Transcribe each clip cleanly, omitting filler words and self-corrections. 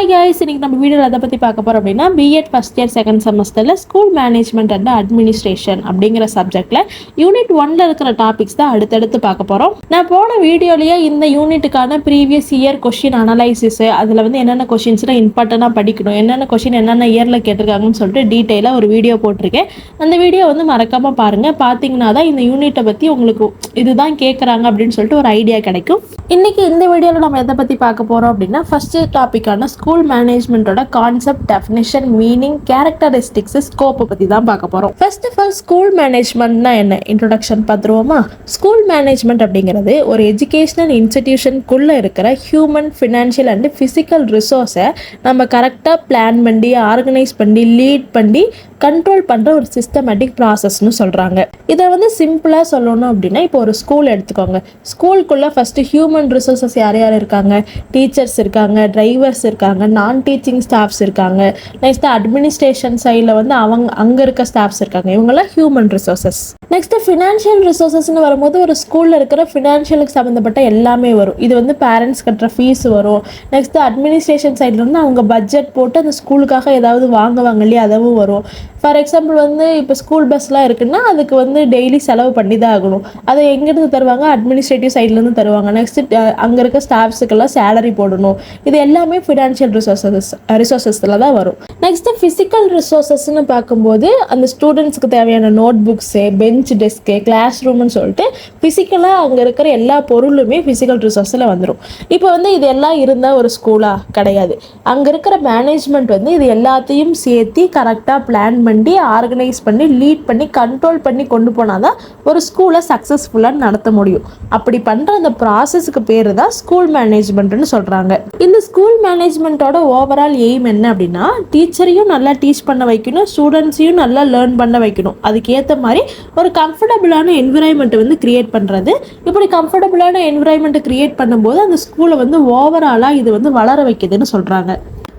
Hi guys, இன்னைக்கு நம்ம வீடியோவில் அதை பற்றி பார்க்க போகிறோம் அப்படின்னா பிஎட் ஃபஸ்ட் இயர் செகண்ட் செமஸ்டரில் ஸ்கூல் மேனேஜ்மெண்ட் அண்ட் அட்மினிஸ்ட்ரேஷன் அப்படிங்கிற சப்ஜெக்டில் யூனிட் 1ல் இருக்கிற டாபிக்ஸ் தான் அடுத்தடுத்து பார்க்க போகிறோம். நான் போன வீடியோலேயே இந்த யூனிட்டுக்கான ப்ரீவியஸ் இயர் கொஷின் அனலைசிஸ், அதில் வந்து என்னென்ன கொஷின்ஸ்லாம் இம்பார்ட்டண்ட்டாக படிக்கணும், என்னென்ன கொஷின் என்னென்ன இயரில் கேட்டிருக்காங்கன்னு சொல்லிட்டு டீட்டெயிலாக ஒரு வீடியோ போட்டிருக்கேன். அந்த வீடியோ வந்து மறக்காமல் பாருங்கள். பார்த்தீங்கன்னா தான் இந்த யூனிட்டை பற்றி உங்களுக்கு இதுதான் கேட்குறாங்க அப்படின்னு சொல்லிட்டு ஒரு ஐடியா கிடைக்கும். இன்றைக்கி இந்த வீடியோவில் நம்ம எதை பற்றி பார்க்க போகிறோம் அப்படின்னா ஃபஸ்ட்டு டாப்பிக்கான ஸ்கூல் மேனேஜ்மெண்ட்டோட கான்செப்ட், டெஃபினிஷன், மீனிங், கேரக்டரிஸ்டிக்ஸ், ஸ்கோப்பை பற்றி தான் பார்க்க போகிறோம். ஃபர்ஸ்ட் ஆஃப் ஆல் ஸ்கூல் மேனேஜ்மெண்ட்னா என்ன, இன்ட்ரோடக்ஷன் பார்த்துருவோமா. ஸ்கூல் மேனேஜ்மெண்ட் அப்படிங்கிறது ஒரு எஜுகேஷனல் இன்ஸ்டிடியூஷனுக்குள்ளே இருக்கிற ஹியூமன், ஃபினான்ஷியல் அண்ட் ஃபிசிக்கல் ரிசோர்ஸை நம்ம கரெக்டாக பிளான் பண்ணி, ஆர்கனைஸ் பண்ணி, லீட் பண்ணி, கண்ட்ரோல் பண்ணுற ஒரு சிஸ்டமேட்டிக் ப்ராசஸ்னு சொல்கிறாங்க. இதை வந்து சிம்பிளாக சொல்லணும் அப்படின்னா, இப்போ ஒரு ஸ்கூல் எடுத்துக்கோங்க. ஸ்கூலுக்குள்ளே ஃபஸ்ட்டு ஹியூமன் ரிசோர்ஸஸ் யார் யார் இருக்காங்க, டீச்சர்ஸ் இருக்காங்க, டிரைவர்ஸ் இருக்காங்க, நான் டீச்சிங் ஸ்டாஃப்ஸ் இருக்காங்க, நெக்ஸ்ட் அட்மினிஸ்ட்ரேஷன் சைடில் வந்து அங்கே இருக்க ஸ்டாஃப்ஸ் இருக்காங்க. இவங்கெல்லாம் ஹியூமன் ரிசோர்ஸஸ். நெக்ஸ்ட் ஃபினான்ஷியல் ரிசோர்ஸஸ்னு வரும்போது ஒரு ஸ்கூலில் இருக்கிற ஃபினான்ஷியலுக்கு சம்மந்தப்பட்ட எல்லாமே வரும். இது வந்து பேரண்ட்ஸ் கட்டுற ஃபீஸ் வரும். நெக்ஸ்ட் அட்மினிஸ்ட்ரேஷன் சைட்லேருந்து அவங்க பட்ஜெட் போட்டு அந்த ஸ்கூலுக்காக ஏதாவது வாங்குவாங்க இல்லையா, அதுவும் வரும். ஃபார் எக்ஸாம்பிள் வந்து இப்போ ஸ்கூல் பஸ்லாம் இருக்குன்னா அதுக்கு வந்து டெய்லி செலவு பண்ணி தான் ஆகணும். அதை எங்கேருந்து தருவாங்க, அட்மினிஸ்ட்ரேட்டிவ் சைட்லேருந்து தருவாங்க. நெக்ஸ்ட் அங்கே இருக்க ஸ்டாஃப்ஸுக்கெல்லாம் சேலரி போடணும். இது எல்லாமே ஃபினான்ஷியல் ரிசோர்ஸஸில் தான் வரும். நெக்ஸ்ட் ஃபிசிக்கல் ரிசோர்ஸஸ்ன்னு பார்க்கும்போது அந்த ஸ்டூடெண்ட்ஸ்க்கு தேவையான நோட் புக்ஸு, பெஞ்ச், டெஸ்க்கு, கிளாஸ் ரூம்னு சொல்லிட்டு ஃபிசிக்கலாக அங்கே இருக்கிற எல்லா பொருளுமே ஃபிசிக்கல் ரிசோர்ஸில் வந்துடும். இப்போ வந்து இது எல்லாம் இருந்தால் ஒரு ஸ்கூலாக கிடையாது. அங்கே இருக்கிற மேனேஜ்மெண்ட் வந்து இது எல்லாத்தையும் சேர்த்து கரெக்டாக பிளான் பண்ணி, ஆர்கனைஸ் பண்ணி, லீட் பண்ணி, கண்ட்ரோல் பண்ணி கொண்டு போனால் தான் ஒரு ஸ்கூலை சக்ஸஸ்ஃபுல்லாக நடத்த முடியும். அப்படி பண்ணுற அந்த ப்ராசஸ்க்கு பேர் தான் ஸ்கூல் மேனேஜ்மெண்ட்னு சொல்கிறாங்க. இந்த ஸ்கூல் மேனேஜ்மெண்ட்டோட ஓவரால் எய்ம் என்ன அப்படின்னா, டீச்சரையும் நல்லா டீச் பண்ண வைக்கணும், ஸ்டூடெண்ட்ஸையும் நல்லா லேர்ன் பண்ண வைக்கணும். அதுக்கேற்ற மாதிரி ஒரு கம்ஃபர்டபுளான என்விரான்மெண்ட்டை வந்து கிரியேட் பண்ணுறது. இப்படி கம்ஃபர்டபுளான என்விரான்மெண்ட்டை கிரியேட் பண்ணும்போது அந்த ஸ்கூலை வந்து ஓவராலாக இது வந்து வளர வைக்குதுன்னு சொல்கிறாங்க.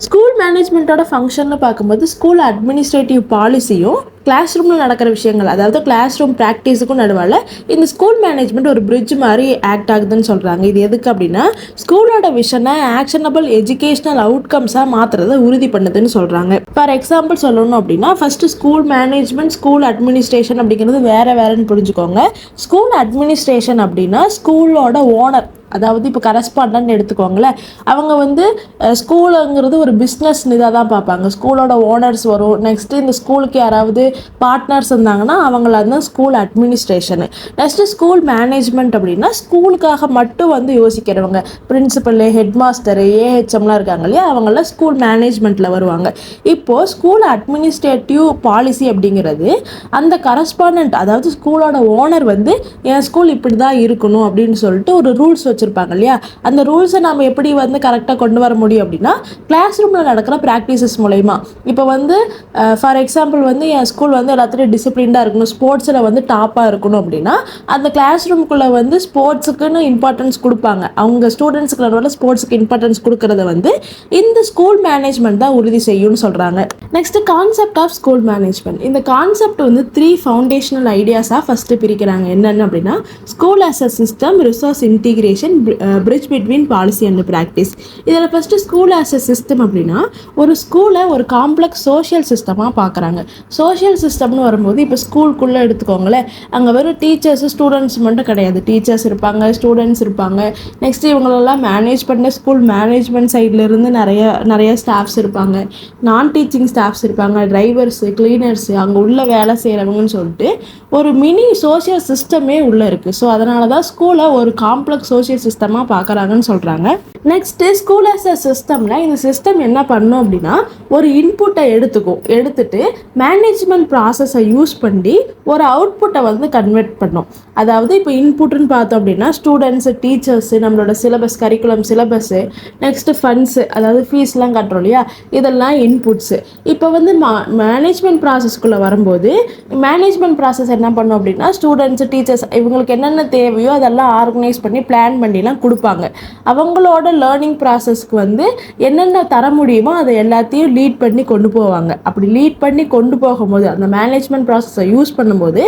ஸ்கூல் மேனேஜ்மெண்ட்டோட ஃபங்க்ஷன்னு பார்க்கும்போது ஸ்கூல் அட்மினிஸ்ட்ரேட்டிவ் பாலிசியும் கிளாஸ் ரூமில் நடக்கிற விஷயங்கள், அதாவது கிளாஸ் ரூம் ப்ராக்டிஸுக்கும் நடுவால் இந்த ஸ்கூல் மேனேஜ்மெண்ட் ஒரு பிரிட்ஜ் மாதிரி ஆக்ட் ஆகுதுன்னு சொல்கிறாங்க. இது எதுக்கு அப்படின்னா, ஸ்கூலோட விஷனை ஆக்ஷனபிள் எஜுகேஷனல் அவுட்கம்ஸாக மாற்றுறதை உறுதி பண்ணுதுன்னு சொல்கிறாங்க. ஃபார் எக்ஸாம்பிள் சொல்லணும் அப்படின்னா, first school management, school administration அப்படிங்கிறது வேறுன்னு புரிஞ்சுக்கோங்க. ஸ்கூல் அட்மினிஸ்ட்ரேஷன் அப்படின்னா ஸ்கூலோட ஓனர், அதாவது இப்போ கரஸ்பாண்டன்ட் எடுத்துக்கோங்களேன். அவங்க வந்து ஸ்கூலுங்கிறது ஒரு பிஸ்னஸ் இதாக தான் பார்ப்பாங்க. ஸ்கூலோட ஓனர்ஸ் வரும். நெக்ஸ்ட்டு இந்த ஸ்கூலுக்கு யாராவது பார்ட்னர்ஸ் இருந்தாங்கன்னா அவங்கள தான் school administration. Next school management அப்படின்னா ஸ்கூலுக்காக மட்டும் வந்து யோசிக்கிறவங்க, பிரின்சிபல், ஹெட் மாஸ்டரு, ஏஹெச்எம்லாம் இருக்காங்க இல்லையா, அவங்களாம் ஸ்கூல் மேனேஜ்மெண்ட்டில் வருவாங்க. இப்போது ஸ்கூல் அட்மினிஸ்ட்ரேட்டிவ் பாலிசி அப்படிங்கிறது அந்த கரஸ்பாண்டன்ட், அதாவது ஸ்கூலோட ஓனர் வந்து என் ஸ்கூல் இப்படி தான் இருக்கணும் அப்படின்னு சொல்லிட்டு ஒரு ரூல்ஸ் வச்சுருப்பாங்க இல்லையா, அந்த ரூல்ஸை நம்ம எப்படி வந்து கரெக்டாக கொண்டு வர முடியும் அப்படின்னா, கிளாஸ் ரூமில் நடக்கிற ப்ராக்டிசஸ் மூலயமா. இப்போ வந்து ஃபார் எக்ஸாம்பிள் வந்து என் ஸ்கூல் வந்து எல்லாத்துலேயும் டிசிப்ளின்டாக இருக்கணும், ஸ்போர்ட்ஸில் வந்து டாப்பாக இருக்கணும் அப்படின்னா அந்த கிளாஸ் ரூமுக்குள்ளே வந்து ஸ்போர்ட்ஸுக்குன்னு இம்பார்ட்டன்ஸ் கொடுப்பாங்க. அவங்க ஸ்டூடெண்ட்ஸுக்கு ஸ்போர்ட்ஸுக்கு இம்பார்ட்டன்ஸ் கொடுக்கறத வந்து இந்த ஸ்கூல் மேனேஜ்மெண்ட் தான் உறுதி செய்யும்னு சொல்கிறாங்க. Next concept of school management. இந்த கான்செப்ட் வந்து 3 ஃபவுண்டேஷனல் ஐடியாஸாக ஃபஸ்ட்டு பிரிக்கிறாங்க. என்னென்ன அப்படின்னா, school as a system, resource integration, bridge between policy and practice. இதில் first school as a system அப்படின்னா ஒரு ஸ்கூலை ஒரு காம்ப்ளெக்ஸ் சோஷியல் சிஸ்டமாக பார்க்குறாங்க. சோஷியல் சிஸ்டம்னு வரும்போது இப்போ ஸ்கூலுக்குள்ளே எடுத்துக்கோங்களேன், அங்கே வெறும் டீச்சர்ஸ், ஸ்டூடெண்ட்ஸ் மட்டும் கிடையாது. டீச்சர்ஸ் இருப்பாங்க, ஸ்டூடெண்ட்ஸ் இருப்பாங்க, நெக்ஸ்ட் இவங்களெல்லாம் மேனேஜ் பண்ண ஸ்கூல் மேனேஜ்மெண்ட் சைட்லேருந்து நிறைய ஸ்டாஃப்ஸ் இருப்பாங்க, நான் டீச்சிங் ஸ்டாஃப்ஸ் இருப்பாங்க, டிரைவர்ஸு, கிளீனர்ஸு, அங்கே உள்ள வேலை செய்கிறவங்கன்னு சொல்லிட்டு ஒரு மினி சோஷியல் சிஸ்டமே உள்ளே இருக்குது. ஸோ அதனால தான் ஸ்கூலை ஒரு காம்ப்ளெக்ஸ் சோஷியல் சிஸ்டமாக பார்க்குறாங்கன்னு சொல்கிறாங்க. நெக்ஸ்ட்டு ஸ்கூல் ஆஸ் அ சிஸ்டமில் இந்த சிஸ்டம் என்ன பண்ணும் அப்படின்னா, ஒரு இன்புட்டை எடுத்துட்டு மேனேஜ்மெண்ட் ப்ராசஸை யூஸ் பண்ணி ஒரு அவுட்புட்டை வந்து கன்வெர்ட் பண்ணும். அதாவது இப்போ இன்புட்டுன்னு பார்த்தோம் அப்படின்னா ஸ்டூடெண்ட்ஸு, டீச்சர்ஸு, நம்மளோட syllabus, curriculum syllabus, next funds, அதாவது ஃபீஸ்லாம் கட்டுறோம் இல்லையா, இதெல்லாம் இன்புட்ஸு. இப்போ வந்து மேனேஜ்மெண்ட் ப்ராசஸ்க்குள்ளே வரும்போது மேனேஜ்மெண்ட் ப்ராசஸ் என்ன பண்ணும் அப்படின்னா ஸ்டூடெண்ட்ஸ் டீச்சர்ஸ் இவங்களுக்கு என்னென்ன தேவையோ அதெல்லாம் ஆர்கனைஸ் பண்ணி பிளான் பண்ணிலாம் கொடுப்பாங்க. அவங்களோட லேர்னிங் ப்ராசஸ்க்கு வந்து என்னென்ன தர முடியுமோ அதை எல்லாத்தையும் லீட் பண்ணி கொண்டு போவாங்க. அப்படி லீட் பண்ணி கொண்டு போகும்போது அந்த மேனேஜ்மெண்ட் ப்ராசஸை யூஸ் பண்ணும்போது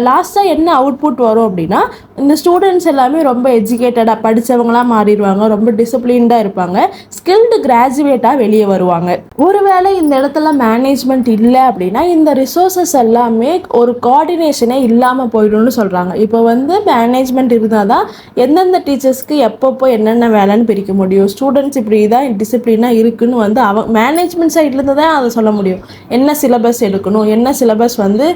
லாஸ்ட்டாக என்ன அவுட்புட் வரும் அப்படின்னா இந்த ஸ்டூடெண்ட்ஸ் எல்லாமே ரொம்ப எஜுகேட்டடாக படித்தவங்களாக மாறிடுவாங்க, ரொம்ப டிசிப்ளின்டாக இருப்பாங்க, ஸ்கில்டு கிராஜுவேட்டாக வெளியே வருவாங்க. ஒருவேளை இந்த இடத்துல மேனேஜ்மெண்ட் இல்லை அப்படின்னா இந்த ரிசோர்ஸஸ் எல்லாமே ஒரு கோஆர்டினேஷனே இல்லாமல் போயிடும்னு சொல்கிறாங்க. இப்போ வந்து மேனேஜ்மெண்ட் இருந்தால் தான் எந்தெந்த டீச்சர்ஸ்க்கு எப்பப்போ என்னென்ன வேலைன்னு பிரிக்க முடியும், ஸ்டூடெண்ட்ஸ் இப்படி தான் டிசிப்ளினாக இருக்குன்னு வந்து மேனேஜ்மெண்ட் சைட்லேருந்து தான் அதை சொல்ல முடியும். என்ன சிலபஸ் எடுக்கணும், என்ன சிலபஸ் வந்து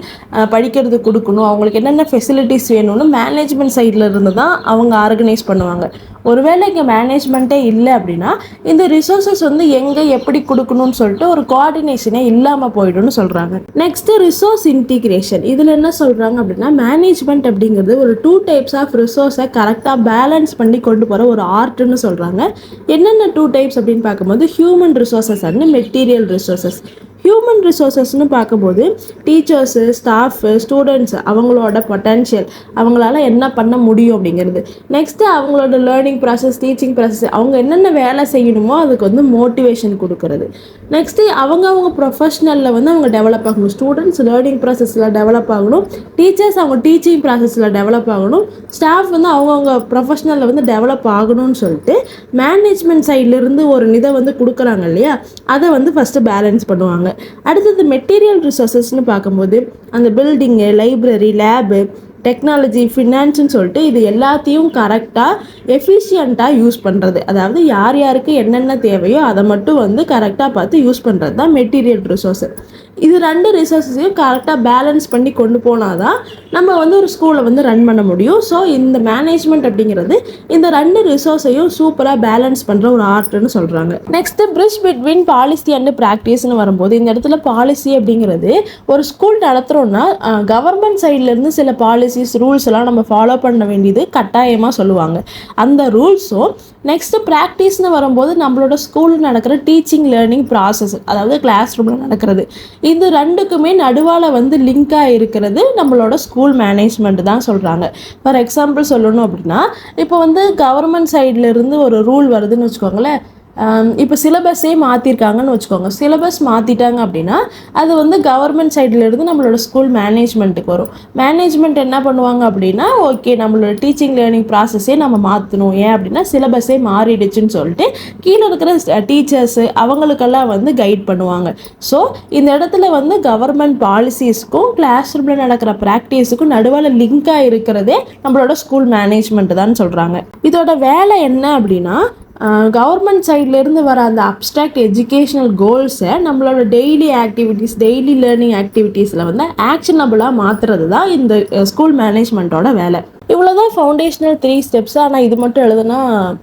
படிக்கிறது கொடுக்கணும், அவங்களுக்கு என்னென்ன ஃபெசிலிட்டிஸ் வேணும்னு மேனேஜ்மெண்ட் சைடில் இருந்து தான் அவங்க ஆர்கனைஸ் பண்ணுவாங்க. ஒருவேளை இங்கே மேனேஜ்மெண்ட்டே இல்லை அப்படின்னா இந்த ரிசோர்ஸஸ் வந்து எங்கே எப்படி கொடுக்கணும்னு சொல்லிட்டு ஒரு கோஆர்டினேஷனே இல்லாமல் போயிடும்னு சொல்கிறாங்க. Next resource integration. இதில் என்ன சொல்கிறாங்க அப்படின்னா மேனேஜ்மெண்ட் அப்படிங்கிறது ஒரு 2 டைப்ஸ் ஆஃப் ரிசோர்ஸை கரெக்டாக பேலன்ஸ் பண்ணி கொண்டு போகிற ஒரு ஆர்ட்னு சொல்கிறாங்க. என்னென்ன 2 டைப்ஸ் அப்படின்னு பார்க்கும்போது human resources and material resources. Human ரிசோர்ஸஸ்னு பார்க்கும்போது டீச்சர்ஸு, ஸ்டாஃபு, ஸ்டூடெண்ட்ஸு அவங்களோட பொட்டன்ஷியல், அவங்களால என்ன பண்ண முடியும் அப்படிங்கிறது. நெக்ஸ்ட்டு அவங்களோட லேர்னிங் ப்ராசஸ், டீச்சிங் ப்ராசஸ், அவங்க என்னென்ன வேலை செய்யணுமோ அதுக்கு வந்து மோட்டிவேஷன் கொடுக்கறது. நெக்ஸ்ட்டு அவங்க ப்ரொஃபஷ்னலில் வந்து அவங்க டெவலப் ஆகணும். ஸ்டூடெண்ட்ஸ் லேர்னிங் ப்ராசஸில் டெவலப் ஆகணும், டீச்சர்ஸ் அவங்க டீச்சிங் ப்ராசஸில் டெவலப் ஆகணும், ஸ்டாஃப் வந்து அவங்கவுங்க ப்ரொஃபஷ்னலில் வந்து டெவலப் ஆகணும்னு சொல்லிட்டு மேனேஜ்மெண்ட் சைட்லேருந்து ஒரு இதை வந்து கொடுக்குறாங்க இல்லையா, அதை வந்து ஃபஸ்ட்டு பேலன்ஸ் பண்ணுவாங்க. அடுத்தது மெட்டீரியல் ரிசோர்ஸஸ்னு பார்க்கும்போது அந்த பில்டிங்கு, லைப்ரரி, லேபு, டெக்னாலஜி, ஃபினான்ஸ்னு சொல்லிட்டு இது எல்லாத்தையும் கரெக்டாக எஃபிஷியண்ட்டாக யூஸ் பண்ணுறது. அதாவது யார் யாருக்கு என்னென்ன தேவையோ அதை மட்டும் வந்து கரெக்டாக பார்த்து யூஸ் பண்ணுறது தான் மெட்டீரியல் ரிசோர்ஸு. இது 2 ரிசோர்ஸையும் கரெக்டாக பேலன்ஸ் பண்ணி கொண்டு போனால் தான் நம்ம வந்து ஒரு ஸ்கூலை வந்து ரன் பண்ண முடியும். ஸோ இந்த மேனேஜ்மெண்ட் அப்படிங்கிறது இந்த 2 ரிசோர்ஸையும் சூப்பராக பேலன்ஸ் பண்ணுற ஒரு ஆர்ட்னு சொல்கிறாங்க. Next bridge between policy and ப்ராக்டிஸ்னு வரும்போது இந்த இடத்துல பாலிசி அப்படிங்கிறது ஒரு ஸ்கூல் நடத்துகிறோன்னா கவர்மெண்ட் சைட்லேருந்து சில பாலிசிஸ், ரூல்ஸ் எல்லாம் நம்ம ஃபாலோ பண்ண வேண்டியது கட்டாயமாக சொல்லுவாங்க. அந்த ரூல்ஸும் நெக்ஸ்ட்டு ப்ராக்டிஸ்னு வரும்போது நம்மளோட ஸ்கூலில் நடக்கிற டீச்சிங் லேர்னிங் ப்ராசஸ், அதாவது கிளாஸ் ரூமில் நடக்கிறது, இது 2க்குமே நடுவால் வந்து லிங்காக இருக்கிறது நம்மளோட ஸ்கூல் மேனேஜ்மெண்ட் தான் சொல்கிறாங்க. ஃபார் எக்ஸாம்பிள் சொல்லணும் அப்படின்னா இப்போ வந்து கவர்மெண்ட் சைட்லேருந்து ஒரு ரூல் வருதுன்னு வச்சுக்கோங்களேன். இப்போ சிலபஸே மாற்றிருக்காங்கன்னு வச்சுக்கோங்க. சிலபஸ் மாற்றிட்டாங்க அப்படின்னா அது வந்து கவர்மெண்ட் சைட்லேருந்து நம்மளோட ஸ்கூல் மேனேஜ்மெண்ட்டுக்கு வரும். மேனேஜ்மெண்ட் என்ன பண்ணுவாங்க அப்படின்னா ஓகே நம்மளோட டீச்சிங் லேர்னிங் ப்ராசஸே நம்ம மாற்றணும், ஏன் அப்படின்னா சிலபஸே மாறிடுச்சுன்னு சொல்லிட்டு கீழே இருக்கிற டீச்சர்ஸு அவங்களுக்கெல்லாம் வந்து கைட் பண்ணுவாங்க. ஸோ இந்த இடத்துல வந்து கவர்மெண்ட் பாலிசிஸ்க்கும் கிளாஸ் ரூமில் நடக்கிற ப்ராக்டிஸுக்கும் நடுவில் லிங்காக இருக்கிறதே நம்மளோட ஸ்கூல் மேனேஜ்மெண்ட் தான் சொல்கிறாங்க. இதோட வேலை என்ன அப்படின்னா கவர்மெண்ட் சைட்லேருந்து வர அந்த அப்ட்ராக்ட் எஜுகேஷ்னல் கோல்ஸை நம்மளோட டெய்லி ஆக்டிவிட்டீஸ், டெய்லி லேர்னிங் ஆக்டிவிட்டீஸில் வந்து ஆக்ஷனபிளாக மாற்றுறது தான் இந்த ஸ்கூல் மேனேஜ்மெண்ட்டோட வேலை. இவ்வளோதான் ஃபவுண்டேஷனல் 3 ஸ்டெப்ஸ். ஆனால் இது மட்டும் எழுதுனா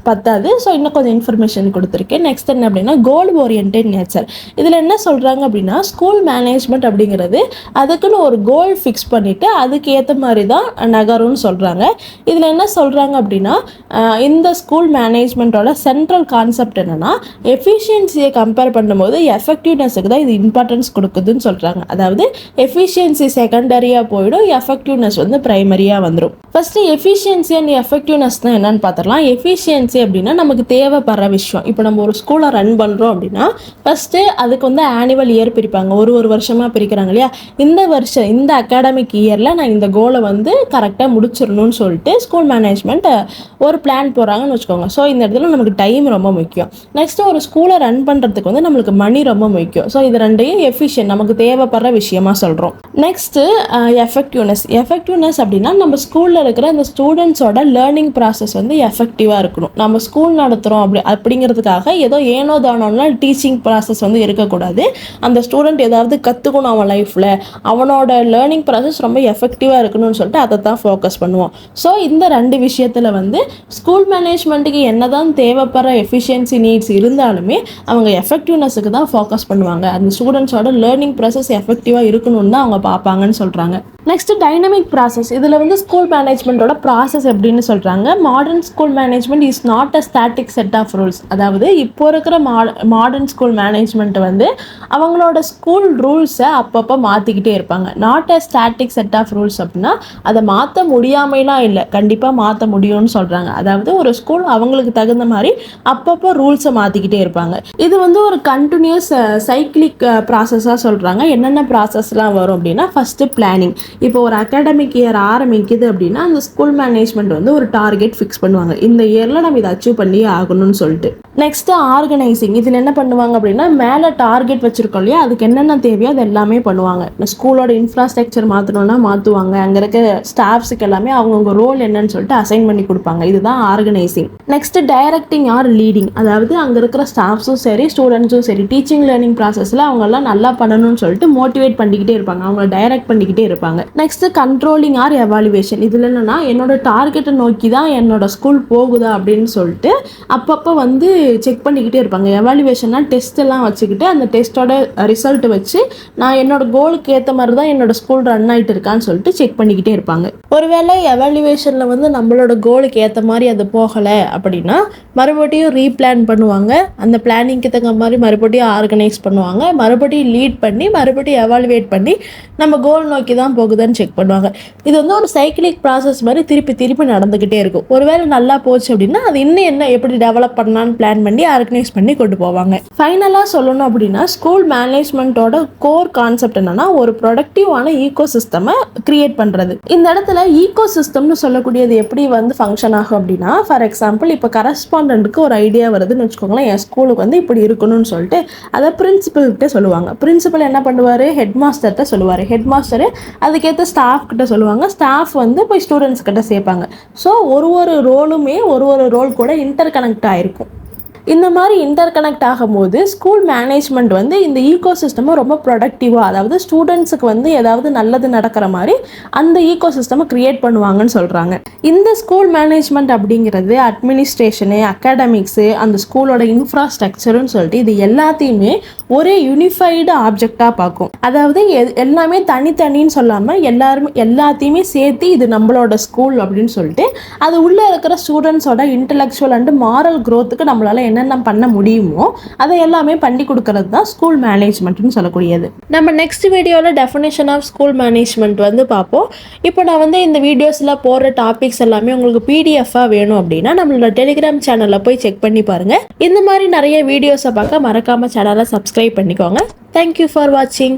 பத்தாது. ஸோ இன்னும் கொஞ்சம் இன்ஃபர்மேஷன் கொடுத்துருக்கேன். நெக்ஸ்ட் என்ன அப்படின்னா கோல் ஓரியன்டட் நேச்சர். இதில் என்ன சொல்கிறாங்க அப்படின்னா ஸ்கூல் மேனேஜ்மெண்ட் அப்படிங்கிறது அதுக்குன்னு ஒரு கோல் ஃபிக்ஸ் பண்ணிவிட்டு அதுக்கு ஏற்ற மாதிரி தான் நகரும்னு சொல்கிறாங்க. இதில் என்ன சொல்கிறாங்க அப்படின்னா இந்த ஸ்கூல் மேனேஜ்மெண்ட்டோட சென்ட்ரல் கான்செப்ட் என்னென்னா எஃபிஷியன்சியை கம்பேர் பண்ணும்போது எஃபெக்டிவ்னஸுக்கு தான் இது இம்பார்ட்டன்ஸ் கொடுக்குதுன்னு சொல்கிறாங்க. அதாவது எஃபிஷியன்சி செகண்டரியாக போயிடும், எஃபெக்டிவ்னஸ் வந்து ப்ரைமரியாக வந்துடும். ஃபஸ்ட்டு எஃபிஷியன்சி அண்ட் எஃபெக்டிவ்னஸ் தான் என்னன்னு பார்த்துடலாம். எஃபிஷியன்சி அப்படின்னா நமக்கு தேவைப்படுற விஷயம். இப்போ நம்ம ஒரு ஸ்கூலை ரன் பண்ணுறோம் அப்படின்னா ஃபஸ்ட்டு அதுக்கு வந்து ஆனுவல் இயர் பிரிப்பாங்க, ஒரு வருஷமாக பிரிக்கிறாங்க இல்லையா. இந்த அகாடமிக் இயரில் நான் இந்த கோலை வந்து கரெக்டாக முடிச்சிடணும்னு சொல்லிட்டு ஸ்கூல் மேனேஜ்மெண்ட் ஒரு பிளான் போடுறாங்கன்னு வச்சுக்கோங்க. ஸோ இந்த இடத்துல நமக்கு டைம் ரொம்ப முக்கியம். நெக்ஸ்ட்டு ஒரு ஸ்கூலை ரன் பண்ணுறதுக்கு வந்து நம்மளுக்கு மணி ரொம்ப முக்கியம். ஸோ இது ரெண்டையும் எஃபிஷியன்ட் நமக்கு தேவைப்படுற விஷயமா சொல்கிறோம். நெக்ஸ்ட்டு எஃபெக்டிவ்னஸ் அப்படின்னா நம்ம ஸ்கூலில் இருக்கிற அந்த ஸ்டூடெண்ட்ஸோட லேர்னிங் ப்ராசஸ் வந்து எஃபெக்டிவாக இருக்கணும். நம்ம ஸ்கூல் நடத்துகிறோம் அப்படிங்கிறதுக்காக ஏதோ ஏனோ தானோன்னா டீச்சிங் ப்ராசஸ் வந்து இருக்கக்கூடாது. அந்த ஸ்டூடெண்ட் ஏதாவது கற்றுக்கணும் அவன் லைஃப்பில், அவனோட லேர்னிங் ப்ராசஸ் ரொம்ப எஃபெக்டிவாக இருக்கணும்னு சொல்லிட்டு அதை தான் ஃபோக்கஸ் பண்ணுவோம். ஸோ இந்த 2 விஷயத்தில் வந்து ஸ்கூல் மேனேஜ்மெண்ட்டுக்கு என்ன தான் தேவைப்படுற எஃபிஷியன்சி நீட்ஸ் இருந்தாலுமே அவங்க எஃபெக்டிவ்னஸுக்கு தான் ஃபோக்கஸ் பண்ணுவாங்க. அந்த ஸ்டூடெண்ட்ஸோட லேர்னிங் ப்ராசஸ் எஃபெக்டிவாக இருக்கணும்னு தான் அவங்க பார்ப்பாங்கன்னு சொல்கிறாங்க. Next dynamic process. இதில் வந்து ஸ்கூல் மேனேஜ்மெண்ட்டோட ப்ராசஸ் எப்படின்னு சொல்கிறாங்க. Modern school management is not a static set of rules. அதாவது இப்போ இருக்கிற மாடர்ன் ஸ்கூல் மேனேஜ்மெண்ட் வந்து அவங்களோட ஸ்கூல் ரூல்ஸை அப்பப்போ மாற்றிக்கிட்டே இருப்பாங்க. Not a static set of rules அப்படின்னா அதை மாற்ற முடியாமைலாம் இல்லை, கண்டிப்பாக மாற்ற முடியும்னு சொல்கிறாங்க. அதாவது ஒரு ஸ்கூல் அவங்களுக்கு தகுந்த மாதிரி அப்பப்போ ரூல்ஸை மாற்றிக்கிட்டே இருப்பாங்க. இது வந்து ஒரு கண்டினியூஸ் சைக்கிளிக் ப்ராசஸாக சொல்கிறாங்க. என்னென்ன ப்ராசஸ்லாம் வரும் அப்படின்னா, ஃபஸ்ட்டு பிளானிங். இப்போ ஒரு அகாடமிக் இயர் ஆரம்பிக்குது அப்படின்னா அந்த ஸ்கூல் மேனேஜ்மெண்ட் வந்து ஒரு டார்கெட் ஃபிக்ஸ் பண்ணுவாங்க, இந்த இயரில் நம்ம இதை அச்சீவ் பண்ணி ஆகணும்னு சொல்லிட்டு. Next organising. இதில் என்ன பண்ணுவாங்க அப்படின்னா, மேலே டார்கெட் வச்சுருக்கோம் இல்லையா, அதுக்கு என்னென்ன தேவையோ அது எல்லாமே பண்ணுவாங்க. ஸ்கூலோட இன்ஃப்ராஸ்ட்ரக்சர் மாற்றணும்னா மாற்றுவாங்க, அங்கே இருக்க ஸ்டாஃப்ஸுக்கு எல்லாமே அவங்கவுங்க ரோல் என்னன்னு சொல்லிட்டு அசைன் பண்ணி கொடுப்பாங்க. இதுதான் organising. Next directing R leading. அதாவது அங்கே இருக்கிற ஸ்டாஃப்ஸும் சரி ஸ்டூடெண்ட்ஸும் சரி டீச்சிங் லேர்னிங் ப்ராசஸில் அவங்கெல்லாம் நல்லா பண்ணணும்னு சொல்லிட்டு மோட்டிவேட் பண்ணிக்கிட்டே இருப்பாங்க, அவங்கள டைரக்ட் பண்ணிக்கிட்டே இருப்பாங்க. Next controlling or evaluation. இதில் என்னன்னா, என்னோட டார்கெட்டை நோக்கி தான் என்னோட ஸ்கூல் போகுதா அப்படின்னு சொல்லிட்டு அப்பப்போ வந்து செக் பண்ணிக்கிட்டே இருப்பாங்க. எவாலுவேஷன்னா டெஸ்ட் எல்லாம் வச்சுக்கிட்டு அந்த டெஸ்ட்டோட ரிசல்ட் வச்சு நான் என்னோட கோலுக்கு ஏற்ற மாதிரி தான் என்னோட ஸ்கூல் ரன் ஆகிட்டு இருக்கான்னு சொல்லிட்டு செக் பண்ணிக்கிட்டே இருப்பாங்க. ஒருவேளை எவாலுவேஷனில் வந்து நம்மளோட கோலுக்கு ஏற்ற மாதிரி அது போகலை அப்படின்னா மறுபடியும் ரீபிளான் பண்ணுவாங்க, அந்த பிளானிங்க்கு தகுந்த மாதிரி மறுபடியும் ஆர்கனைஸ் பண்ணுவாங்க, மறுபடியும் லீட் பண்ணி மறுபடியும் எவாலுவேட் பண்ணி நம்ம கோல் நோக்கி தான் போகுதுன்னு செக் பண்ணுவாங்க. இது வந்து ஒரு சைக்கிளிக் ப்ராசஸ் மாதிரி திருப்பி திருப்பி நடந்துக்கிட்டே இருக்கும். ஒருவேளை நல்லா போச்சு அப்படின்னா அது இன்னும் என்ன எப்படி டெவலப் பண்ணலான்னு பிளான் பண்ணி ஆர்கனைஸ் பண்ணி கொண்டு போவாங்க. ஃபைனலாக சொல்லணும் அப்படின்னா, ஸ்கூல் மேனேஜ்மெண்ட்டோட கோர் கான்செப்ட் என்னன்னா, ஒரு ப்ரொடக்டிவான ஈகோ சிஸ்டமை கிரியேட் பண்ணுறது. இந்த இடத்துல ஈகோ சிஸ்டம்னு சொல்லக்கூடியது எப்படி வந்து ஃபங்க்ஷன் ஆகும் அப்படின்னா, ஃபார் எக்ஸாம்பிள் இப்போ கரஸ்பாண்டன்ட்டுக்கு ஒரு ஐடியா வருதுன்னு வச்சுக்கோங்களேன், என் ஸ்கூலுக்கு வந்து இப்படி இருக்கணும்னு சொல்லிட்டு அதை பிரின்சிபல்கிட்ட சொல்லுவாங்க. பிரின்சிபல் என்ன பண்ணுவார், ஹெட் மாஸ்டர்கிட்ட சொல்லுவார், ஹெட் மாஸ்டரு அதுக்கேற்ற ஸ்டாஃப் கிட்ட சொல்லுவாங்க, ஸ்டாஃப் வந்து போய் ஸ்டூடெண்ட்ஸ் கிட்ட சேர்ப்பாங்க. ஸோ ஒரு ரோலுமே ஒரு ரோல் கூட இன்டர் கனெக்ட் ஆகிருக்கும். இந்த மாதிரி இன்டர் கனெக்ட் ஆகும்போது ஸ்கூல் மேனேஜ்மெண்ட் வந்து இந்த ஈகோ சிஸ்டமை ரொம்ப ப்ரொடக்டிவாக, அதாவது ஸ்டூடெண்ட்ஸுக்கு வந்து ஏதாவது நல்லது நடக்கிற மாதிரி அந்த ஈகோ சிஸ்டமை க்ரியேட் பண்ணுவாங்கன்னு சொல்கிறாங்க. இந்த ஸ்கூல் மேனேஜ்மெண்ட் அப்படிங்கிறது அட்மினிஸ்ட்ரேஷனு, அகாடமிக்ஸு, அந்த ஸ்கூலோட இன்ஃப்ராஸ்ட்ரக்சருன்னு சொல்லிட்டு இது எல்லாத்தையுமே ஒரே யூனிஃபைடு ஆப்ஜெக்டாக பார்க்கும். அதாவது எல்லாமே தனித்தனின்னு சொல்லாமல் எல்லாத்தையுமே சேர்த்து இது நம்மளோட ஸ்கூல் அப்படின்னு சொல்லிட்டு அது உள்ளே இருக்கிற ஸ்டூடெண்ட்ஸோட இன்டலெக்சுவல் அண்ட் மாரல் க்ரோத்துக்கு நம்மளால் என்னென்ன பண்ண முடியுமோ அதை எல்லாமே பண்ணி கொடுக்கறது தான் ஸ்கூல் மேனேஜ்மெண்ட்னு சொல்லக்கூடியது. நம்ம நெக்ஸ்ட் வீடியோவில் டெஃபினேஷன் ஆஃப் ஸ்கூல் மேனேஜ்மெண்ட் வந்து பார்ப்போம். இப்போ நான் வந்து இந்த வீடியோஸில் போடுற டாபிக்ஸ் எல்லாமே உங்களுக்கு பிடிஎஃபாக வேணும் அப்படின்னா நம்மளோட டெலிகிராம் சேனலில் போய் செக் பண்ணி பாருங்கள். இந்த மாதிரி நிறைய வீடியோஸை பார்க்க மறக்காமல் சேனலை சப்ஸ்கிரைப் பண்ணிக்கோங்க. தேங்க்யூ ஃபார் வாட்சிங்.